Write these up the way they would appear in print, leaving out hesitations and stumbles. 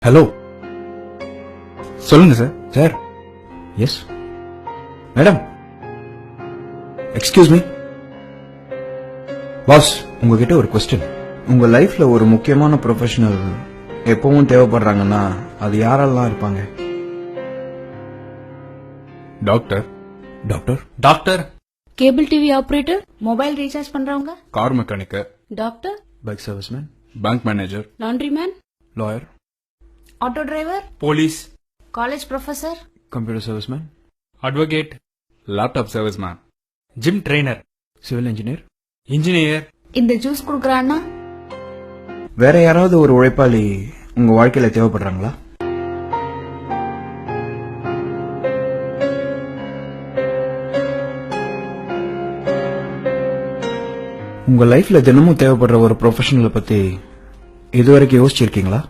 Hello, சொல்லுங்க sir. Sir. Yes madam. Excuse me pass, உங்ககிட்ட ஒரு கொஸ்டின். உங்க லைஃப்ல ஒரு முக்கியமான ப்ரொஃபஷனல் எப்பவும் தேவைப்படுறாங்கன்னா அது யாரெல்லாம் இருப்பாங்க? Doctor. Doctor. Doctor. Cable TV operator, mobile recharge பண்றவங்க, car mechanic, doctor, bike serviceman, bank manager, laundry man, lawyer, auto driver, police, college professor, computer serviceman, advocate, laptop serviceman, gym trainer, civil engineer. Engineer. இந்த juice குடுக்கறான்னா வேற யாராவது ஒரு உழைப்பாளி உங்க வாழ்க்கையில தேவைப்படுறாங்களா? உங்க லைஃப்ல தினமும் தேவைப்படுற ஒரு ப்ரொஃபஷனலை பத்தி இதுவரைக்கும் யோசிச்சிருக்கீங்களா?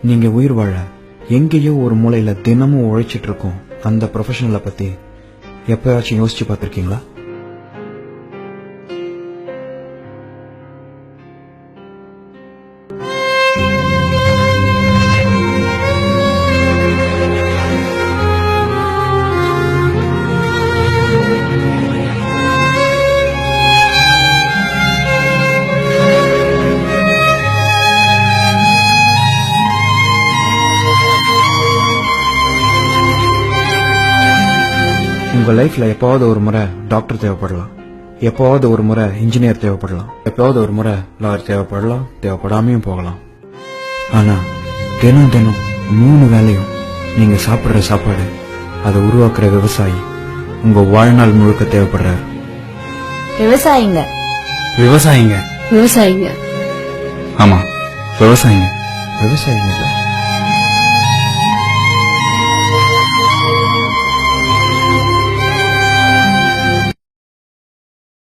நீங்க உயிர் வாழ எங்கேயோ ஒரு மூலையில தினமும் உழைச்சிட்டு இருக்கும் அந்த ப்ரொஃபஷனலை பத்தி எப்பயாச்சும் யோசிச்சு பார்த்திருக்கீங்களா? உங்க லைஃப்ல எப்பாவது ஒரு முறை டாக்டர் தேவைப்படலாம், எப்பாவது ஒரு முறை இன்ஜினியர் தேவைப்படலாம், எப்பாவது ஒரு முறை லாயர் தேவைப்படலாம், தேவைப்படாமையும் போகலாம். ஆனா தினம் தினம் 3 வேளையும் நீங்க சாப்பிடுற சாப்பாடு, அதை உருவாக்குற விவசாயி உங்க வாழ்நாள் முழுக்க தேவைப்படுறாரு. விவசாயிங்க. விவசாயிங்க. விவசாயிங்க. ஆமா, விவசாயிங்க. விவசாயிங்க